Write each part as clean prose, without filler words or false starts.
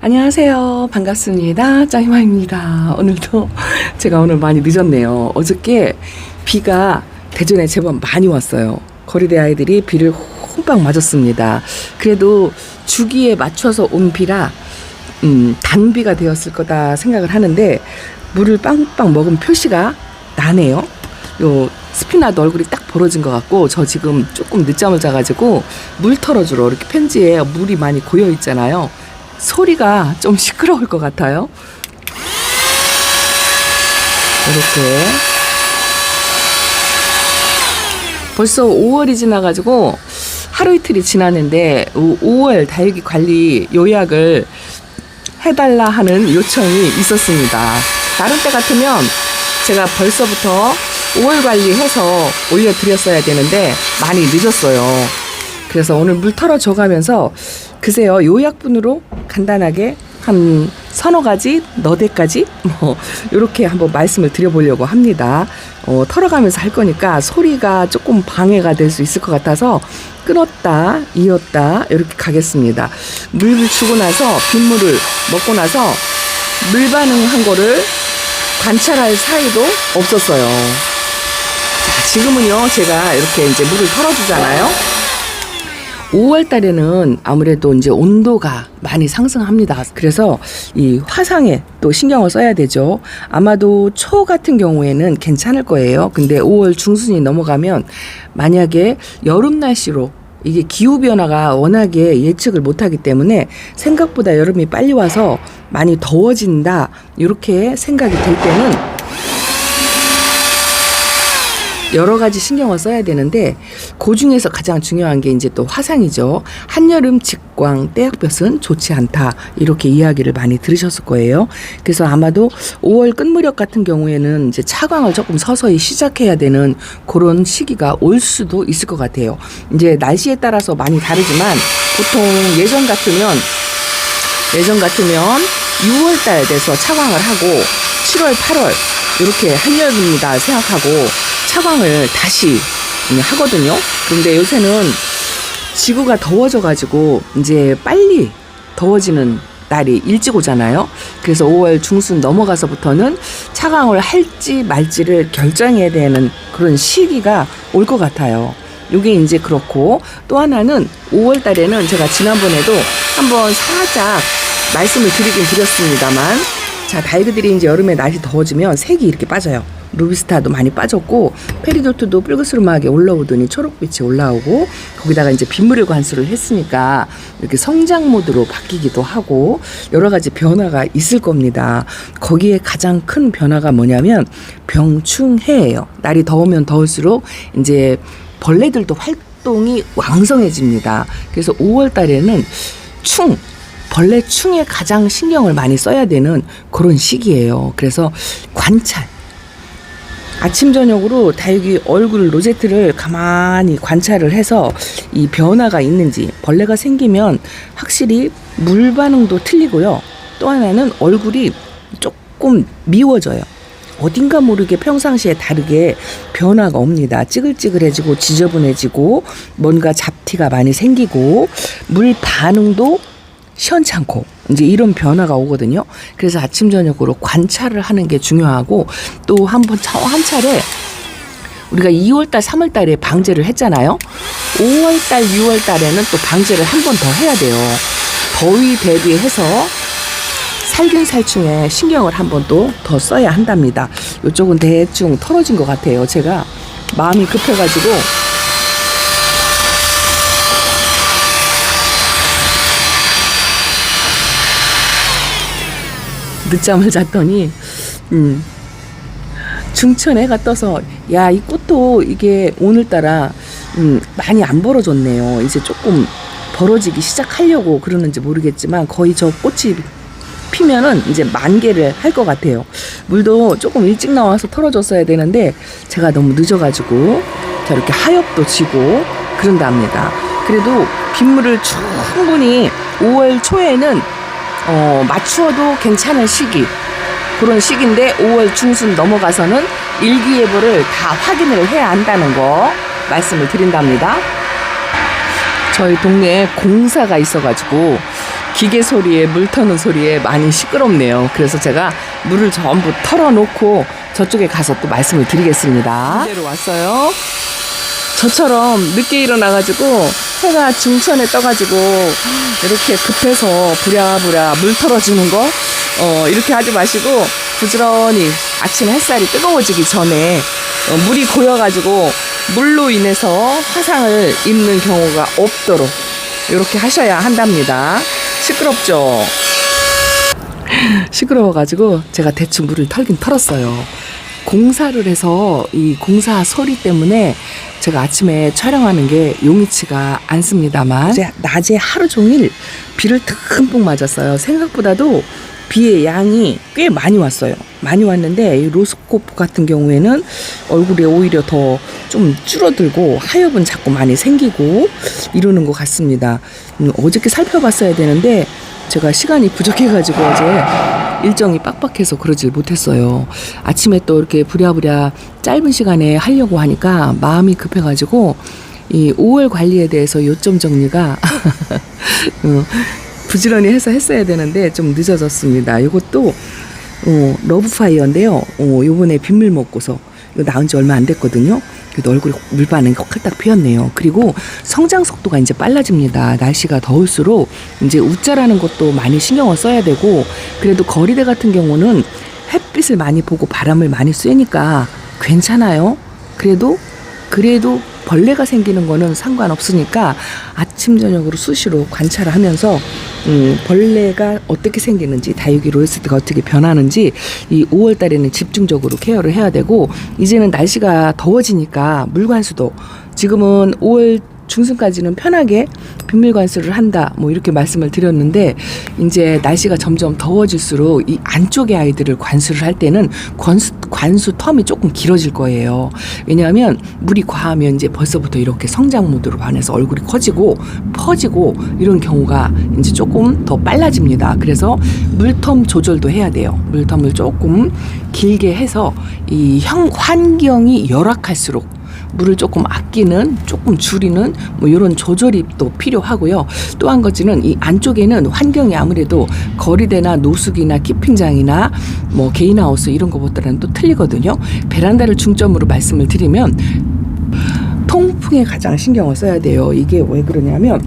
안녕하세요. 반갑습니다. 짱이마입니다. 오늘도 제가 오늘 많이 늦었네요. 어저께 비가 대전에 제법 많이 왔어요. 거리대 아이들이 비를 홈빵 맞았습니다. 그래도 주기에 맞춰서 온 비라 단비가 되었을 거다 생각을 하는데 물을 빵빵 먹은 표시가 나네요. 요 스피나도 얼굴이 딱 벌어진 것 같고, 저 지금 조금 늦잠을 자가지고 물 털어주러 이렇게 펜지에 물이 많이 고여 있잖아요. 소리가 좀 시끄러울 것 같아요. 이렇게 벌써 5월이 지나가지고 하루 이틀이 지났는데 5월 다육이 관리 요약을 해달라 하는 요청이 있었습니다. 다른 때 같으면 제가 벌써부터 5월 관리해서 올려드렸어야 되는데 많이 늦었어요. 그래서 오늘 물 털어줘 가면서 글쎄요, 요약분으로 간단하게 한 서너 가지, 너댓가지 이렇게 한번 말씀을 드려보려고 합니다. 털어가면서 할 거니까 소리가 조금 방해가 될 수 있을 것 같아서 끊었다 이었다 이렇게 가겠습니다. 물 주고 나서 빗물을 먹고 나서 물 반응한 거를 관찰할 사이도 없었어요. 자, 지금은요, 제가 이렇게 이제 물을 털어주잖아요. 5월 달에는 아무래도 이제 온도가 많이 상승합니다. 그래서 이 화상에 또 신경을 써야 되죠. 아마도 초 같은 경우에는 괜찮을 거예요. 근데 5월 중순이 넘어가면 만약에 여름 날씨로, 이게 기후 변화가 워낙에 예측을 못하기 때문에 생각보다 여름이 빨리 와서 많이 더워진다, 이렇게 생각이 될 때는 여러 가지 신경을 써야 되는데, 그 중에서 가장 중요한 게 이제 또 화상이죠. 한여름 직광 떼약볕은 좋지 않다, 이렇게 이야기를 많이 들으셨을 거예요. 그래서 아마도 5월 끝무렵 같은 경우에는 이제 차광을 조금 서서히 시작해야 되는 그런 시기가 올 수도 있을 것 같아요. 이제 날씨에 따라서 많이 다르지만 보통 예전 같으면 6월 달 돼서 차광을 하고 7월, 8월 이렇게 한여름이다 생각하고 차광을 다시 하거든요. 그런데 요새는 지구가 더워져가지고 이제 빨리 더워지는 날이 일찍 오잖아요. 그래서 5월 중순 넘어가서부터는 차광을 할지 말지를 결정해야 되는 그런 시기가 올 것 같아요. 요게 이제 그렇고, 또 하나는 5월 달에는 제가 지난번에도 한번 살짝 말씀을 드리긴 드렸습니다만, 자, 다육이들이 이제 여름에 날이 더워지면 색이 이렇게 빠져요. 루비스타도 많이 빠졌고, 페리도트도 뿔그스름하게 올라오더니 초록빛이 올라오고, 거기다가 이제 빗물을 관수를 했으니까 이렇게 성장 모드로 바뀌기도 하고, 여러 가지 변화가 있을 겁니다. 거기에 가장 큰 변화가 뭐냐면 병충해예요. 날이 더우면 더울수록 이제 벌레들도 활동이 왕성해집니다. 그래서 5월 달에는 벌레 충에 가장 신경을 많이 써야 되는 그런 시기예요. 그래서 관찰, 아침 저녁으로 다육이 얼굴 로제트를 가만히 관찰을 해서 이 변화가 있는지, 벌레가 생기면 확실히 물 반응도 틀리고요. 또 하나는 얼굴이 조금 미워져요. 어딘가 모르게 평상시에 다르게 변화가 옵니다. 찌글찌글해지고 지저분해지고 뭔가 잡티가 많이 생기고 물 반응도 시원찮고 이제 이런 변화가 오거든요. 그래서 아침 저녁으로 관찰을 하는 게 중요하고, 또 한 차례 우리가 2월달 3월달에 방제를 했잖아요. 5월달 6월달에는 또 방제를 한 번 더 해야 돼요. 더위 대비해서 살균살충에 신경을 한 번 또 더 써야 한답니다. 이쪽은 대충 털어진 것 같아요. 제가 마음이 급해가지고 늦잠을 잤더니 중천 해가 떠서, 야, 이 꽃도 이게 오늘따라 많이 안 벌어졌네요. 이제 조금 벌어지기 시작하려고 그러는지 모르겠지만 거의 저 꽃이 피면은 이제 만개를 할 것 같아요. 물도 조금 일찍 나와서 털어줬어야 되는데 제가 너무 늦어가지고 저렇게 하엽도 지고 그런답니다. 그래도 빗물을 충분히 5월 초에는 맞추어도 괜찮은 시기, 그런 시기인데 5월 중순 넘어가서는 일기예보를 다 확인을 해야 한다는 거 말씀을 드린답니다. 저희 동네에 공사가 있어가지고 기계 소리에 물 터는 소리에 많이 시끄럽네요. 그래서 제가 물을 전부 털어놓고 저쪽에 가서 또 말씀을 드리겠습니다. 이대로 왔어요. 저처럼 늦게 일어나가지고 해가 중천에 떠가지고 이렇게 급해서 부랴부랴 물 털어주는 거 이렇게 하지 마시고 부지런히 아침 햇살이 뜨거워지기 전에 물이 고여가지고 물로 인해서 화상을 입는 경우가 없도록 이렇게 하셔야 한답니다. 시끄럽죠? 시끄러워가지고 제가 대충 물을 털긴 털었어요. 공사를 해서 이 공사 소리 때문에 제가 아침에 촬영하는 게 용이치가 않습니다만 낮에 하루 종일 비를 듬뿍 맞았어요. 생각보다도 비의 양이 꽤 많이 왔어요. 많이 왔는데 이 로스코프 같은 경우에는 얼굴에 오히려 더 좀 줄어들고 하엽은 자꾸 많이 생기고 이러는 것 같습니다. 어저께 살펴봤어야 되는데 제가 시간이 부족해가지고 어제 일정이 빡빡해서 그러질 못했어요. 아침에 또 이렇게 부랴부랴 짧은 시간에 하려고 하니까 마음이 급해가지고 이 5월 관리에 대해서 요점 정리가 부지런히 해서 했어야 되는데 좀 늦어졌습니다. 이것도 러브파이어인데요. 요번에 빗물 먹고서 이거 나온 지 얼마 안 됐거든요. 그래도 얼굴에 물반응이 확딱 피었네요. 그리고 성장 속도가 이제 빨라집니다. 날씨가 더울수록 이제 웃자라는 것도 많이 신경을 써야 되고, 그래도 거리대 같은 경우는 햇빛을 많이 보고 바람을 많이 쐬니까 괜찮아요. 그래도 벌레가 생기는 거는 상관없으니까 아침 저녁으로 수시로 관찰을 하면서 벌레가 어떻게 생기는지, 다육이 로이스트가 어떻게 변하는지 이 5월 달에는 집중적으로 케어를 해야 되고, 이제는 날씨가 더워지니까 물관수도 지금은 5월 중순까지는 편하게 빗물 관수를 한다 뭐 이렇게 말씀을 드렸는데, 이제 날씨가 점점 더워질수록 이 안쪽의 아이들을 관수를 할 때는 관수 텀이 조금 길어질 거예요. 왜냐하면 물이 과하면 이제 벌써부터 이렇게 성장 모드로 반해서 얼굴이 커지고 퍼지고 이런 경우가 이제 조금 더 빨라집니다. 그래서 물텀 조절도 해야 돼요. 물텀을 조금 길게 해서 이 환경이 열악할수록 물을 조금 아끼는, 조금 줄이는 뭐 이런 조절이 또 필요하고요. 또 한 가지는 이 안쪽에는 환경이 아무래도 거리대나 노숙이나 키핑장이나 뭐 개인하우스 이런 것보다는 또 틀리거든요. 베란다를 중점으로 말씀을 드리면 통풍에 가장 신경을 써야 돼요. 이게 왜 그러냐면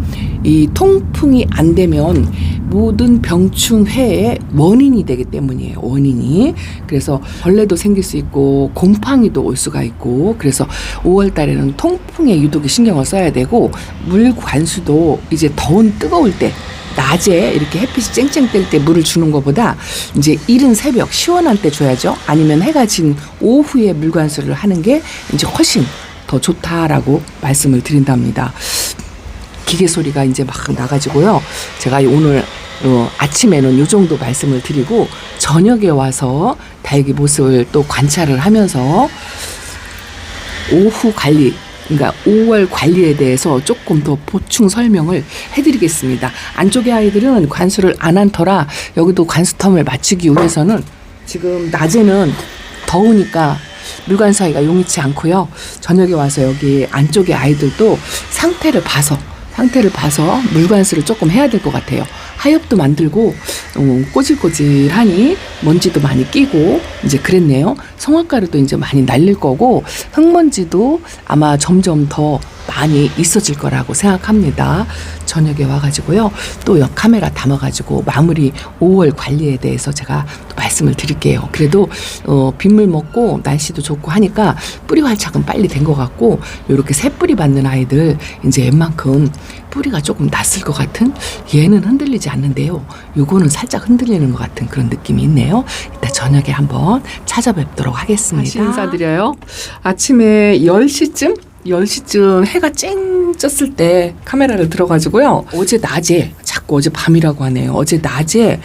이 통풍이 안 되면 모든 병충해의 원인이 되기 때문이에요. 원인이. 그래서 벌레도 생길 수 있고 곰팡이도 올 수가 있고, 그래서 5월 달에는 통풍에 유독 신경을 써야 되고, 물 관수도 이제 더운 뜨거울 때 낮에 이렇게 햇빛이 쨍쨍 뜰 때 물을 주는 것보다 이제 이른 새벽 시원한 때 줘야죠. 아니면 해가 진 오후에 물 관수를 하는 게 이제 훨씬 더 좋다라고 말씀을 드린답니다. 기계 소리가 이제 막 나가지고요. 제가 오늘 아침에는 이 정도 말씀을 드리고, 저녁에 와서 다육이 모습을 또 관찰을 하면서 오후 관리, 그러니까 5월 관리에 대해서 조금 더 보충 설명을 해드리겠습니다. 안쪽의 아이들은 관수를 안 한 터라 여기도 관수텀을 맞추기 위해서는 지금 낮에는 더우니까 물관사이가 용이치 않고요. 저녁에 와서 여기 안쪽의 아이들도 상태를 봐서 물관수를 조금 해야 될 것 같아요. 하엽도 만들고 꼬질꼬질하니 먼지도 많이 끼고 이제 그랬네요. 성악가루도 이제 많이 날릴 거고, 흙먼지도 아마 점점 더 많이 있어질 거라고 생각합니다. 저녁에 와가지고요. 또 카메라 담아가지고 마무리 5월 관리에 대해서 제가 또 말씀을 드릴게요. 그래도 빗물 먹고 날씨도 좋고 하니까 뿌리 활착은 빨리 된 것 같고, 이렇게 새 뿌리 받는 아이들 이제 웬만큼 뿌리가 조금 났을 것 같은, 얘는 흔들리지 않는데요. 요거는 살짝 흔들리는 것 같은 그런 느낌이 있네요. 이따 저녁에 한번 찾아뵙도록 하겠습니다. 다시 인사드려요. 아침에 10시쯤 해가 쨍 쪘을 때 카메라를 들어가지고요. 어제 낮에, 자꾸 어제 밤이라고 하네요. 어제 낮에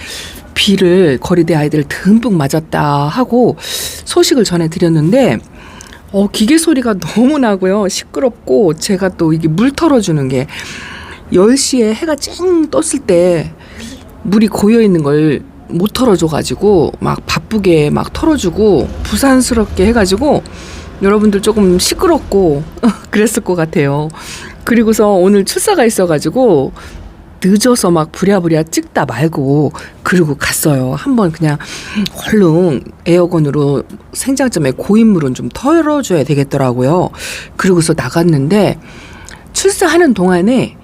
비를 거리대 아이들 듬뿍 맞았다 하고 소식을 전해드렸는데, 기계 소리가 너무 나고요. 시끄럽고, 제가 또 이게 물 털어주는 게 10시에 해가 쨍 떴을 때 물이 고여있는 걸 못 털어줘가지고 막 바쁘게 막 털어주고 부산스럽게 해가지고 여러분들 조금 시끄럽고 그랬을 것 같아요. 그리고서 오늘 출사가 있어가지고 늦어서 막 부랴부랴 찍다 말고 그러고 갔어요. 한번 그냥 얼른 에어건으로 생장점에 고인물은 좀 털어줘야 되겠더라고요. 그러고서 나갔는데 출사하는 동안에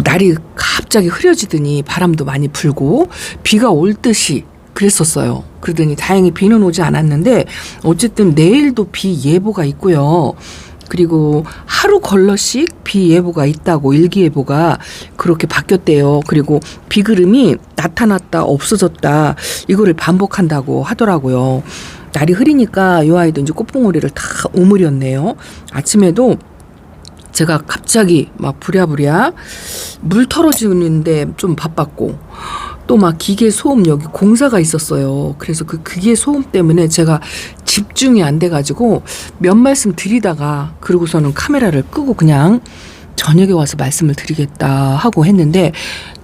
날이 갑자기 흐려지더니 바람도 많이 불고 비가 올 듯이 그랬었어요. 그러더니 다행히 비는 오지 않았는데 어쨌든 내일도 비 예보가 있고요. 그리고 하루 걸러씩 비 예보가 있다고 일기예보가 그렇게 바뀌었대요. 그리고 비구름이 나타났다 없어졌다 이거를 반복한다고 하더라고요. 날이 흐리니까 요 아이도 이제 꽃봉오리를 다 오므렸네요. 아침에도 제가 갑자기 막 부랴부랴 물 털어주는데 좀 바빴고 또 막 기계 소음 여기 공사가 있었어요. 그래서 그 기계 소음 때문에 제가 집중이 안 돼가지고 몇 말씀 드리다가 그러고서는 카메라를 끄고 그냥 저녁에 와서 말씀을 드리겠다 하고 했는데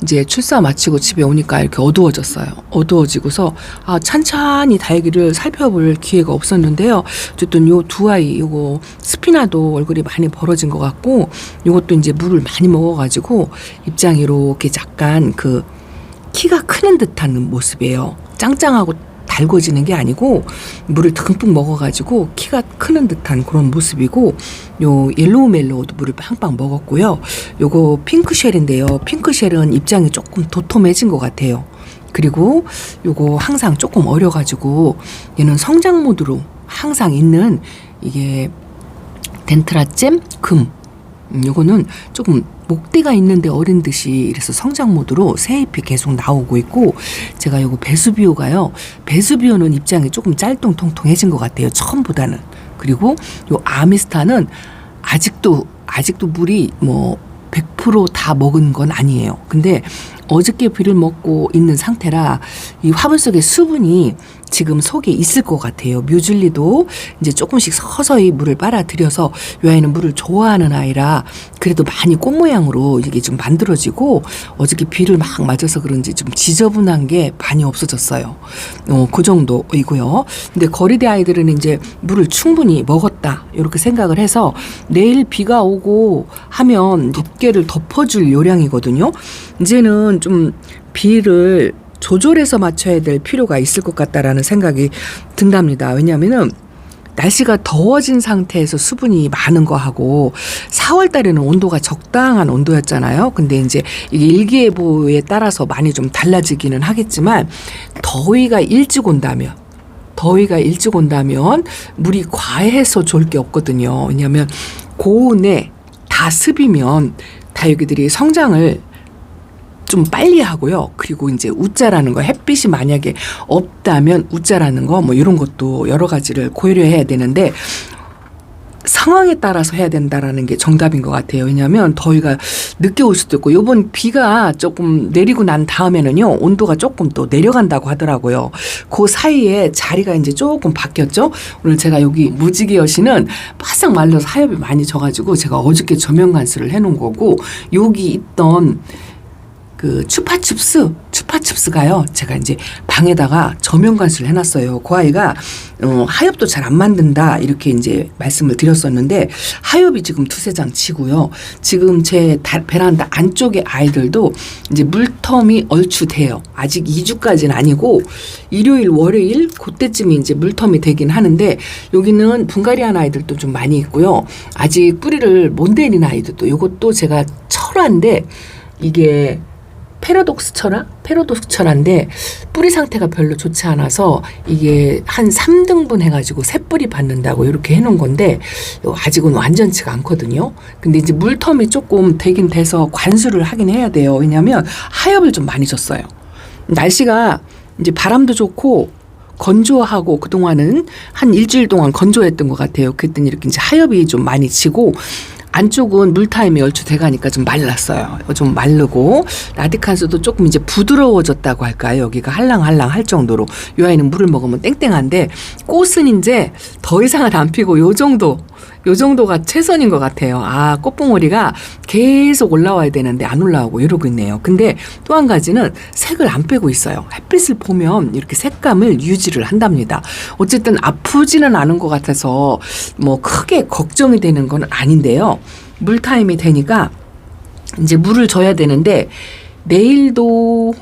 이제 출사 마치고 집에 오니까 이렇게 어두워졌어요. 어두워지고서 찬찬히 다육이를 살펴볼 기회가 없었는데요. 어쨌든 요 두 아이 요거 스피나도 얼굴이 많이 벌어진 것 같고 요것도 이제 물을 많이 먹어가지고 입장이 이렇게 약간 그 키가 크는 듯한 모습이에요. 짱짱하고 달궈지는 게 아니고 물을 듬뿍 먹어가지고 키가 크는 듯한 그런 모습이고 요 옐로우 멜로우도 물을 빵빵 먹었고요. 요거 핑크쉘인데요. 핑크쉘은 입장이 조금 도톰해진 것 같아요. 그리고 요거 항상 조금 어려가지고 얘는 성장 모드로 항상 있는 이게 덴트라잼 금 요거는 조금 목대가 있는데 어린 듯이 이래서 성장 모드로 새잎이 계속 나오고 있고 제가 요거 베수비오가요. 베수비오는 입장이 조금 짤뚱통통해진 것 같아요. 처음보다는. 그리고 요 아미스타는 아직도 물이 뭐 100% 먹은 건 아니에요. 근데 어저께 비를 먹고 있는 상태라 이 화분 속에 수분이 지금 속에 있을 것 같아요. 뮤즐리도 이제 조금씩 서서히 물을 빨아들여서 이 아이는 물을 좋아하는 아이라 그래도 많이 꽃 모양으로 이게 좀 만들어지고 어저께 비를 막 맞아서 그런지 좀 지저분한 게 많이 없어졌어요. 그 정도이고요. 근데 거리대 아이들은 이제 물을 충분히 먹었다 이렇게 생각을 해서 내일 비가 오고 하면 덮개를 덮어줄 요량이거든요. 이제는 좀 비를 조절해서 맞춰야 될 필요가 있을 것 같다라는 생각이 든답니다. 왜냐하면은 날씨가 더워진 상태에서 수분이 많은 거하고 4월 달에는 온도가 적당한 온도였잖아요. 근데 이제 이게 일기예보에 따라서 많이 좀 달라지기는 하겠지만 더위가 일찍 온다면 물이 과해서 좋을 게 없거든요. 왜냐하면 고온에 다 습이면 다육이들이 성장을 좀 빨리 하고요. 그리고 이제 우자라는 거 햇빛이 만약에 없다면 우자라는 거 뭐 이런 것도 여러 가지를 고려해야 되는데 상황에 따라서 해야 된다라는 게 정답인 것 같아요. 왜냐하면 더위가 늦게 올 수도 있고 이번 비가 조금 내리고 난 다음에는요 온도가 조금 또 내려간다고 하더라고요. 그 사이에 자리가 이제 조금 바뀌었죠. 오늘 제가 여기 무지개 여신은 바싹 말라서 하엽이 많이 져가지고 제가 어저께 저면 관수를 해놓은 거고 여기 있던 그 추파춥스가요. 제가 이제 방에다가 저면 관수를 해놨어요. 그 아이가 하엽도 잘 안 만든다 이렇게 이제 말씀을 드렸었는데 하엽이 지금 두세 장 치고요. 지금 제 베란다 안쪽에 아이들도 이제 물텀이 얼추 돼요. 아직 2주까지는 아니고 일요일 월요일 그때쯤이 이제 물텀이 되긴 하는데 여기는 분갈이한 아이들도 좀 많이 있고요. 아직 뿌리를 못 내린 아이들도 이것도 제가 철화인데 이게 패러독스 철화인데 뿌리 상태가 별로 좋지 않아서 이게 한 3등분 해가지고 새 뿌리 받는다고 이렇게 해놓은 건데 아직은 완전치가 않거든요. 근데 이제 물텀이 조금 되긴 돼서 관수를 하긴 해야 돼요. 왜냐하면 하엽을 좀 많이 줬어요. 날씨가 이제 바람도 좋고 건조하고 그동안은 한 일주일 동안 건조했던 것 같아요. 그랬더니 이렇게 이제 하엽이 좀 많이 지고 안쪽은 물타임이 얼추돼 가니까 좀 말랐어요. 좀 마르고 라디칸스도 조금 이제 부드러워졌다고 할까요? 여기가 할랑할랑 할 정도로 이 아이는 물을 먹으면 땡땡한데 꽃은 이제 더 이상은 안 피고 요 정도가 최선인 것 같아요. 꽃봉오리가 계속 올라와야 되는데 안 올라오고 이러고 있네요. 근데 또 한 가지는 색을 안 빼고 있어요. 햇빛을 보면 이렇게 색감을 유지를 한답니다. 어쨌든 아프지는 않은 것 같아서 뭐 크게 걱정이 되는 건 아닌데요. 물타임이 되니까 이제 물을 줘야 되는데 내일도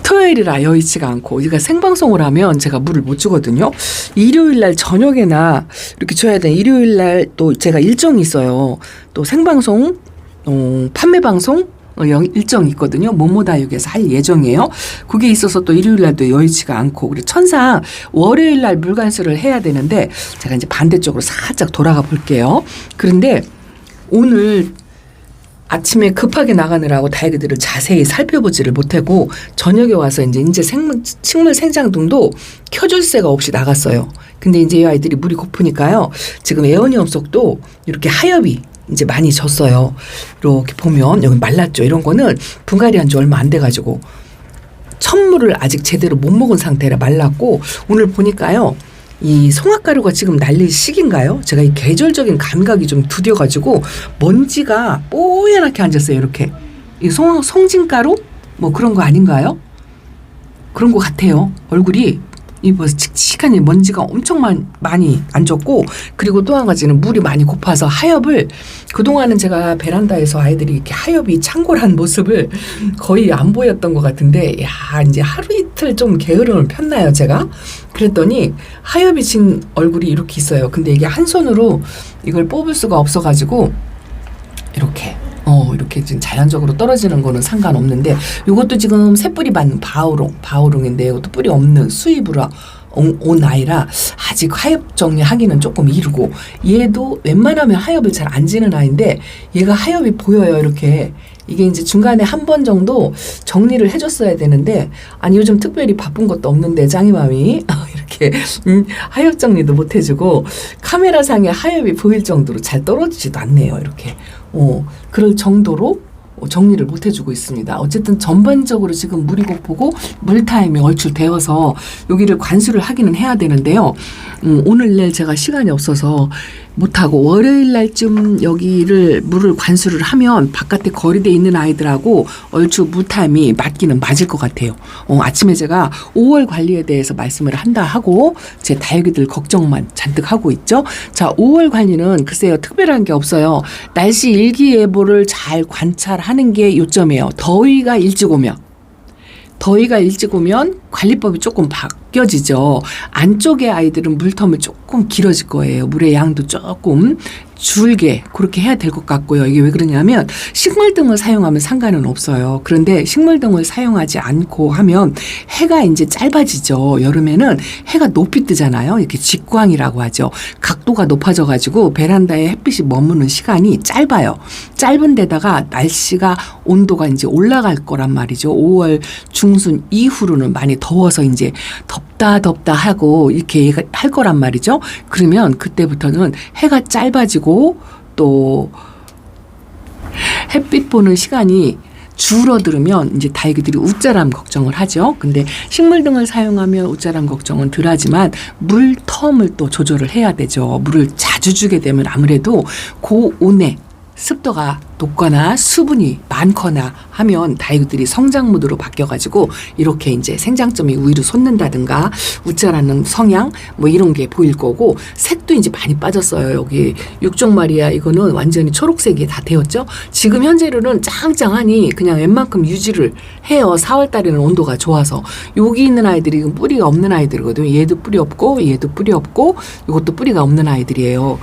토요일이라 여의치가 않고 우리가 생방송을 하면 제가 물을 못 주거든요. 일요일 날 저녁에나 이렇게 줘야 되는 일요일 날 또 제가 일정이 있어요. 또 생방송, 판매 방송 일정이 있거든요. 모모다육에서 할 예정이에요. 그게 있어서 또 일요일 날도 여의치가 않고 그리고 천상 월요일 날 물관수를 해야 되는데 제가 이제 반대쪽으로 살짝 돌아가 볼게요. 그런데 오늘 아침에 급하게 나가느라고 다육이들을 자세히 살펴보지를 못하고 저녁에 와서 이제 식물 생장등도 켜줄 새가 없이 나갔어요. 근데 이제 이 아이들이 물이 고프니까요. 지금 에어니엄 속도 이렇게 하엽이 이제 많이 졌어요. 이렇게 보면 여기 말랐죠. 이런 거는 분갈이 한 지 얼마 안 돼가지고 천물을 아직 제대로 못 먹은 상태라 말랐고 오늘 보니까요. 이 송화가루가 지금 날릴 시기인가요? 제가 이 계절적인 감각이 좀 두려가지고 먼지가 뽀얗게 앉았어요. 이렇게 이 송진가루 뭐 그런 거 아닌가요? 그런 것 같아요. 얼굴이 뭐 칙칙하니 먼지가 엄청 많이 앉았고 그리고 또 한 가지는 물이 많이 고파서 하엽을 그동안은 제가 베란다에서 아이들이 이렇게 하엽이 창궐한 모습을 거의 안 보였던 것 같은데 야 이제 하루 이틀 좀 게으름을 폈나요 제가? 그랬더니 하엽이 진 얼굴이 이렇게 있어요. 근데 이게 한 손으로 이걸 뽑을 수가 없어가지고 이렇게 지금 자연적으로 떨어지는 거는 상관없는데 이것도 지금 새뿌리 받는 바우롱인데 이것도 뿌리 없는 수입으로 온 아이라 아직 하엽 정리하기는 조금 이르고 얘도 웬만하면 하엽을 잘 안 지는 아이인데 얘가 하엽이 보여요. 이렇게 이게 이제 중간에 한 번 정도 정리를 해줬어야 되는데 아니 요즘 특별히 바쁜 것도 없는데 짱이맘이 이렇게 하엽 정리도 못 해주고 카메라상에 하엽이 보일 정도로 잘 떨어지지도 않네요. 이렇게 그럴 정도로 정리를 못 해주고 있습니다. 어쨌든 전반적으로 지금 물이 고프고 물타임이 얼추 되어서 여기를 관수를 하기는 해야 되는데요. 오늘 내일 제가 시간이 없어서 못하고 월요일 날쯤 여기를 물을 관수를 하면 바깥에 거리돼 있는 아이들하고 얼추 물타임이 맞기는 맞을 것 같아요. 아침에 제가 5월 관리에 대해서 말씀을 한다 하고 제 다육이들 걱정만 잔뜩 하고 있죠. 자, 5월 관리는 글쎄요 특별한 게 없어요. 날씨 일기예보를 잘 관찰하는 게 요점이에요. 더위가 일찍 오면 관리법이 조금 바뀌어지죠. 안쪽의 아이들은 물텀을 조금 길어질 거예요. 물의 양도 조금 줄게 그렇게 해야 될 것 같고요. 이게 왜 그러냐면 식물등을 사용하면 상관은 없어요. 그런데 식물등을 사용하지 않고 하면 해가 이제 짧아지죠. 여름에는 해가 높이 뜨잖아요. 이렇게 직광이라고 하죠. 각도가 높아져 가지고 베란다에 햇빛이 머무는 시간이 짧아요. 짧은 데다가 날씨가 온도가 이제 올라갈 거란 말이죠. 5월 중순 이후로는 많이 더워서 이제 덥다 하고 이렇게 할 거란 말이죠. 그러면 그때부터는 해가 짧아지고 또 햇빛 보는 시간이 줄어들으면 이제 다육이들이 웃자람 걱정을 하죠. 근데 식물등을 사용하면 웃자람 걱정은 덜하지만 물 텀을 또 조절을 해야 되죠. 물을 자주 주게 되면 아무래도 고온에 습도가 높거나 수분이 많거나 하면 다육이들이 성장 모드로 바뀌어가지고 이렇게 이제 생장점이 위로 솟는다든가 웃자라는 성향 뭐 이런 게 보일 거고 색도 이제 많이 빠졌어요. 여기 육종마리아 이거는 완전히 초록색이 다 되었죠. 지금 현재로는 짱짱하니 그냥 웬만큼 유지를 해요. 4월 달에는 온도가 좋아서 여기 있는 아이들이 뿌리가 없는 아이들이거든요. 얘도 뿌리 없고 얘도 뿌리 없고 이것도 뿌리가 없는 아이들이에요.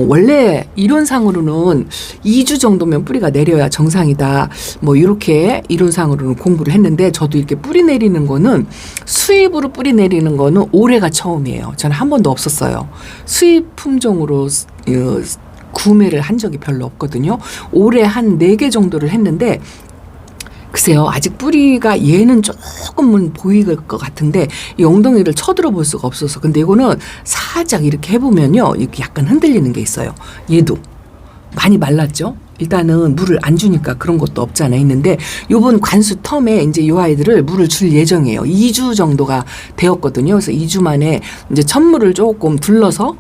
원래 이론상으로는 2주 정도면 뿌리가 내려야 정상이다. 뭐 이렇게 이론상으로는 공부를 했는데 저도 이렇게 뿌리 내리는 거는 수입으로 뿌리 내리는 거는 올해가 처음이에요. 저는 한 번도 없었어요. 수입 품종으로 구매를 한 적이 별로 없거든요. 올해 한 4개 정도를 했는데 글쎄요. 아직 뿌리가 얘는 조금은 보일 것 같은데 이 엉덩이를 쳐들어 볼 수가 없어서 근데 이거는 살짝 이렇게 해보면요. 이렇게 약간 흔들리는 게 있어요. 얘도 많이 말랐죠. 일단은 물을 안 주니까 그런 것도 없잖아 있는데 요번 관수 텀에 이제 이 아이들을 물을 줄 예정이에요. 2주 정도가 되었거든요. 그래서 2주 만에 이제 천물을 조금 둘러서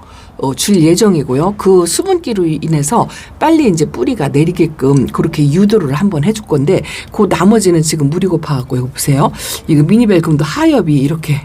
줄 예정이고요. 그 수분기로 인해서 빨리 이제 뿌리가 내리게끔 그렇게 유도를 한번 해줄 건데 그 나머지는 지금 물이 고파갖고 이거 보세요. 이거 미니벨금도 하엽이 이렇게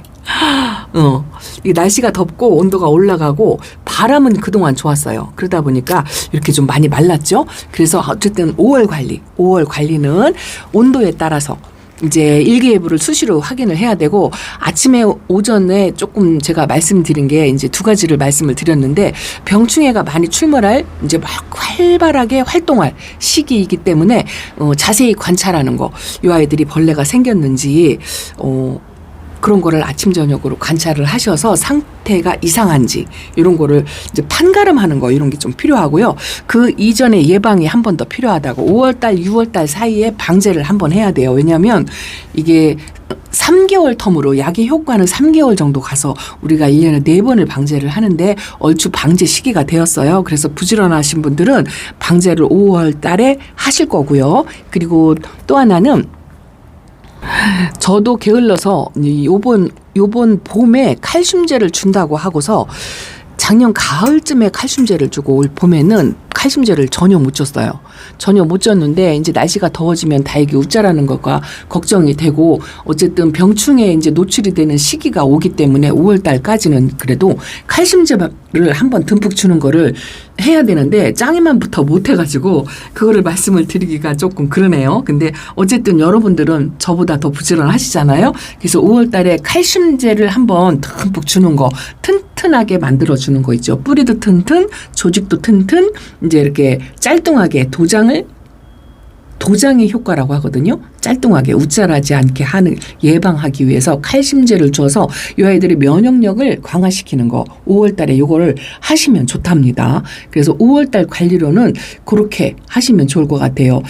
이 날씨가 덥고 온도가 올라가고 바람은 그동안 좋았어요. 그러다 보니까 이렇게 좀 많이 말랐죠. 그래서 어쨌든 5월 관리는 온도에 따라서 이제 일기예보를 수시로 확인을 해야 되고, 아침에 오전에 조금 제가 말씀드린 게 이제 두 가지를 말씀을 드렸는데, 병충해가 많이 출몰할 이제 막 활발하게 활동할 시기이기 때문에 자세히 관찰하는 거, 이 아이들이 벌레가 생겼는지 그런 거를 아침 저녁으로 관찰을 하셔서 상태가 이상한지 이런 거를 이제 판가름하는 거, 이런 게 좀 필요하고요. 그 이전에 예방이 한 번 더 필요하다고. 5월달, 6월달 사이에 방제를 한번 해야 돼요. 왜냐하면 이게 3개월 텀으로 약의 효과는 3개월 정도 가서 우리가 1년에 4번을 방제를 하는데 얼추 방제 시기가 되었어요. 그래서 부지런하신 분들은 방제를 5월 달에 하실 거고요. 그리고 또 하나는 저도 게을러서 요번 봄에 칼슘제를 준다고 하고서 작년 가을쯤에 칼슘제를 주고 올 봄에는 칼슘제를 전혀 못 줬어요. 전혀 못 줬는데 이제 날씨가 더워지면 다행히 웃자라는 것과 걱정이 되고, 어쨌든 병충해에 이제 노출이 되는 시기가 오기 때문에 5월 달까지는 그래도 칼슘제를 한번 듬뿍 주는 거를 해야 되는데 짱이만부터 못 해가지고 그거를 말씀을 드리기가 조금 그러네요. 근데 어쨌든 여러분들은 저보다 더 부지런하시잖아요. 그래서 5월 달에 칼슘제를 한번 듬뿍 주는 거, 튼튼하게 만들어주는 거 있죠. 뿌리도 튼튼, 조직도 튼튼, 이제 이렇게 짤뚱하게 도장의 효과라고 하거든요. 짤뚱하게 웃자라지 않게 하는 예방하기 위해서 칼슘제를 줘서 이 아이들의 면역력을 강화시키는 거, 5월 달에 요거를 하시면 좋답니다. 그래서 5월 달 관리로는 그렇게 하시면 좋을 것 같아요.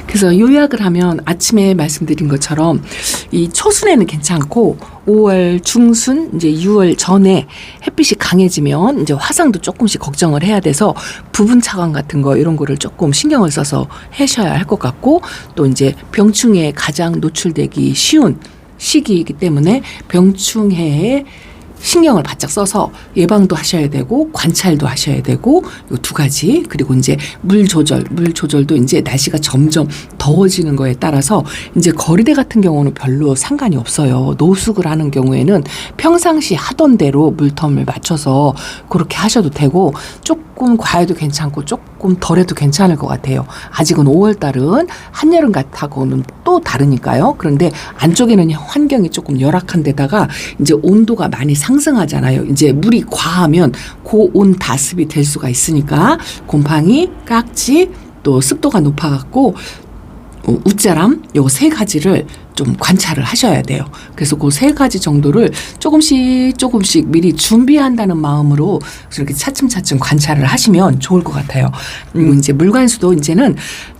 그래서 요약을 하면 아침에 말씀드린 것처럼 이 초순에는 괜찮고 5월 중순, 이제 6월 전에 햇빛이 강해지면 이제 화상도 조금씩 걱정을 해야 돼서 부분 차광 같은 거 이런 거를 조금 신경을 써서 하셔야 할 것 같고, 또 이제 병충해에 가장 노출되기 쉬운 시기이기 때문에 병충해에 신경을 바짝 써서 예방도 하셔야 되고 관찰도 하셔야 되고, 이 두 가지. 그리고 이제 물 조절도 이제 날씨가 점점 더워지는 거에 따라서 이제 거리대 같은 경우는 별로 상관이 없어요. 노숙을 하는 경우에는 평상시 하던 대로 물텀을 맞춰서 그렇게 하셔도 되고, 조금 과해도 괜찮고 조금 덜해도 괜찮을 것 같아요. 아직은 5월 달은 한여름 같하고는 또 다르니까요. 그런데 안쪽에는 환경이 조금 열악한 데다가 이제 온도가 많이 상승하잖아요. 이제 물이 과하면 고온 다습이 될 수가 있으니까 곰팡이, 깍지, 또 습도가 높아갖고 웃자람, 요 세 가지를 좀 관찰을 하셔야 돼요. 그래서 그 세 가지 정도를 조금씩 미리 준비한다는 마음으로 이렇게 차츰차츰 관찰을 하시면 좋을 것 같아요. 그리고 이제 물관수도 이제는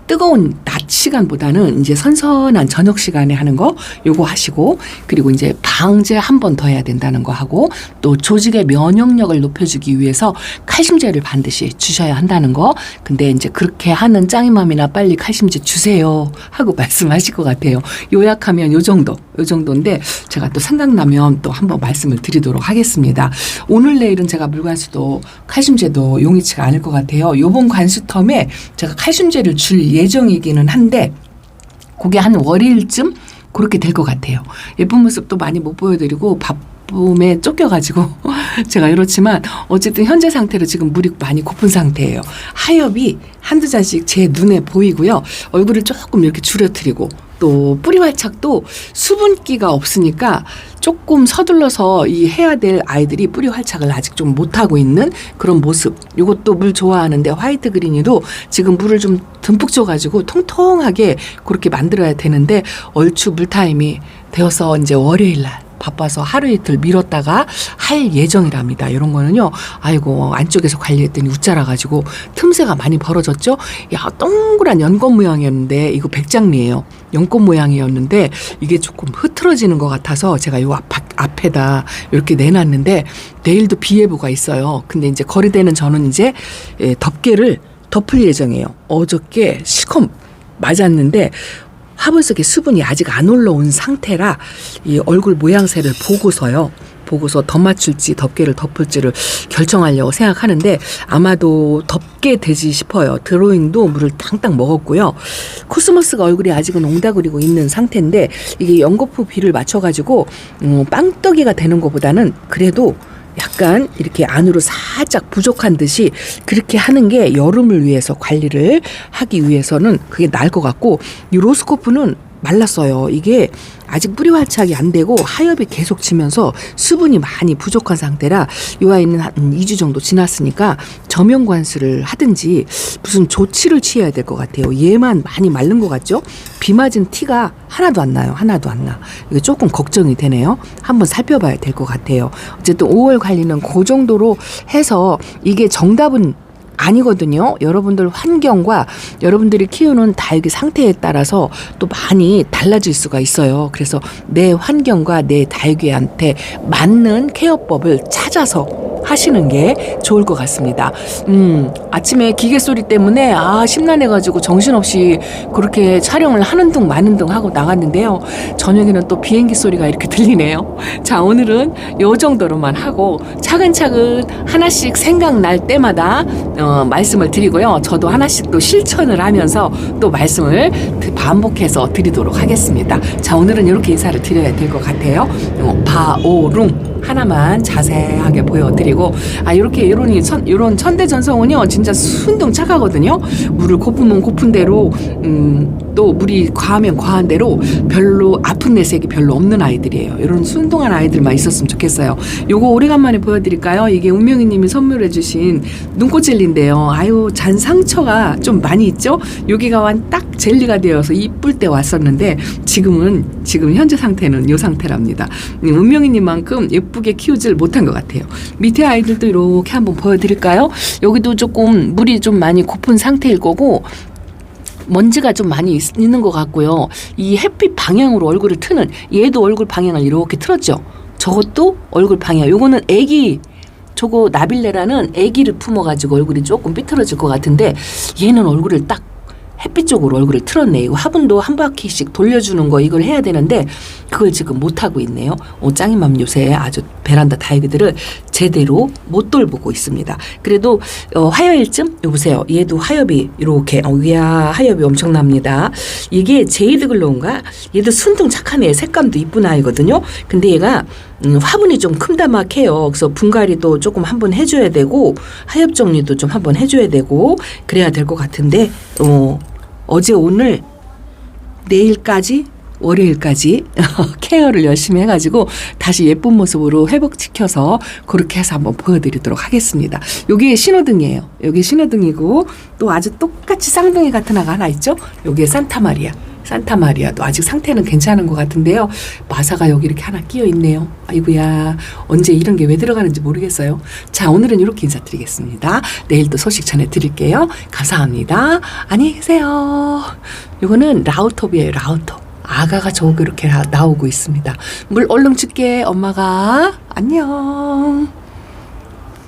뜨거운 낮 시간보다는 이제 선선한 저녁 시간에 하는 거 요거 하시고, 그리고 이제 방제 한 번 더 해야 된다는 거 하고, 또 조직의 면역력을 높여주기 위해서 칼슘제를 반드시 주셔야 한다는 거. 근데 이제 그렇게 하는 짱이맘이나 빨리 칼슘제 주세요 하고 말씀하실 것 같아요. 요약하면 요 정도인데 제가 또 생각나면 또 한번 말씀을 드리도록 하겠습니다. 오늘 내일은 제가 물관수도 칼슘제도 용이치가 않을 것 같아요. 요번 관수텀에 제가 칼슘제를 줄 예정이기는 한데 그게 한 월요일쯤 그렇게 될 것 같아요. 예쁜 모습도 많이 못 보여드리고 바쁨에 쫓겨가지고 제가 이렇지만 어쨌든 현재 상태로 지금 물이 많이 고픈 상태예요. 하엽이 한두 잔씩 제 눈에 보이고요. 얼굴을 조금 이렇게 줄여드리고, 또 뿌리 활착도 수분기가 없으니까 조금 서둘러서 이 해야 될 아이들이 뿌리 활착을 아직 좀 못하고 있는 그런 모습. 이것도 물 좋아하는데 화이트 그린이도 지금 물을 좀 듬뿍 줘가지고 통통하게 그렇게 만들어야 되는데 얼추 물타임이 되어서 이제 월요일날 바빠서 하루 이틀 미뤘다가 할 예정이랍니다. 이런 거는요. 아이고 안쪽에서 관리했더니 웃자라가지고 틈새가 많이 벌어졌죠. 야, 동그란 연꽃 모양이었는데 이거 백장미예요. 연꽃 모양이었는데 이게 조금 흐트러지는 것 같아서 제가 요 앞에다 이렇게 내놨는데 내일도 비 예보가 있어요. 근데 이제 거리대는 저는 이제 덮개를 덮을 예정이에요. 어저께 시커 맞았는데 화분 속에 수분이 아직 안 올라온 상태라 이 얼굴 모양새를 보고서 덧맞출지 덮개를 덮을지를 결정하려고 생각하는데 아마도 덮개 되지 싶어요. 드로잉도 물을 땅땅 먹었고요. 코스모스가 얼굴이 아직은 옹다그리고 있는 상태인데 이게 연거푸 비를 맞춰가지고 빵떡이가 되는 것보다는 그래도 약간 이렇게 안으로 살짝 부족한 듯이 그렇게 하는 게 여름을 위해서 관리를 하기 위해서는 그게 나을 것 같고, 이 로스코프는 말랐어요. 이게 아직 뿌리 활착이 안 되고 하엽이 계속 지면서 수분이 많이 부족한 상태라 이 아이는 한 2주 정도 지났으니까 저면 관수를 하든지 무슨 조치를 취해야 될 것 같아요. 얘만 많이 마른 것 같죠? 비 맞은 티가 하나도 안 나요. 하나도 안 나. 이게 조금 걱정이 되네요. 한번 살펴봐야 될 것 같아요. 어쨌든 5월 관리는 그 정도로 해서 이게 정답은 아니거든요. 여러분들 환경과 여러분들이 키우는 다육이 상태에 따라서 또 많이 달라질 수가 있어요. 그래서 내 환경과 내 다육이한테 맞는 케어법을 찾아서 하시는 게 좋을 것 같습니다. 아침에 기계 소리 때문에 심란해가지고 정신없이 그렇게 촬영을 하는 둥 마는 둥 하고 나갔는데요. 저녁에는 또 비행기 소리가 이렇게 들리네요. 자, 오늘은 요 정도로만 하고 차근차근 하나씩 생각날 때마다 말씀을 드리고요. 저도 하나씩 또 실천을 하면서 또 말씀을 반복해서 드리도록 하겠습니다. 자, 오늘은 이렇게 인사를 드려야 될 것 같아요. 바오룽 하나만 자세하게 보여드리고, 이렇게 이런 천대전성은요 진짜 순둥 착하거든요. 물을 고프면 고픈 대로 또 물이 과하면 과한 대로 별로 아픈 내색이 별로 없는 아이들이에요. 이런 순둥한 아이들만 있었으면 좋겠어요. 요거 오래간만에 보여드릴까요? 이게 운명이님이 선물해주신 눈꽃 젤리인데요. 잔 상처가 좀 많이 있죠? 여기가 딱 젤리가 되어서 이쁠 때 왔었는데 지금 현재 상태는 이 상태랍니다. 운명이님만큼 예쁘게 키우질 못한 것 같아요. 밑에 아이들도 이렇게 한번 보여드릴까요? 여기도 조금 물이 좀 많이 고픈 상태일 거고 먼지가 좀 많이 있는 것 같고요. 이 햇빛 방향으로 얼굴을 트는, 얘도 얼굴 방향을 이렇게 틀었죠. 저것도 얼굴 방향. 요거는 저거 나빌레라는 애기를 품어가지고 얼굴이 조금 삐뚤어질 것 같은데 얘는 얼굴을 딱 햇빛 쪽으로 얼굴을 틀었네. 이거 화분도 한 바퀴씩 돌려주는 거 이걸 해야 되는데 그걸 지금 못하고 있네요. 짱이맘 요새 아주 베란다 다육이들을 제대로 못 돌보고 있습니다. 그래도 화요일쯤 여보세요. 얘도 하엽이 이렇게 이야 하엽이 엄청납니다. 이게 제이드 글로우인가? 얘도 순둥 착한 애, 색감도 이쁜 아이거든요. 근데 얘가 화분이 좀 큼다막해요. 그래서 분갈이도 조금 한번 해줘야 되고 하엽 정리도 좀 한번 해줘야 되고 그래야 될 것 같은데 어제 오늘 내일까지 월요일까지 케어를 열심히 해가지고 다시 예쁜 모습으로 회복시켜서 그렇게 해서 한번 보여드리도록 하겠습니다. 여기 신호등이에요. 여기 신호등이고 또 아주 똑같이 쌍둥이 같은 아가 하나 있죠. 여기에 산타마리아도 아직 상태는 괜찮은 것 같은데요. 마사가 여기 이렇게 하나 끼어 있네요. 아이고야, 언제 이런 게 왜 들어가는지 모르겠어요. 자, 오늘은 이렇게 인사드리겠습니다. 내일 또 소식 전해드릴게요. 감사합니다. 안녕히 계세요. 이거는 라우톱이에요. 라우톱. 아가가 저거 이렇게 나오고 있습니다. 물 얼른 줄게 엄마가. 안녕.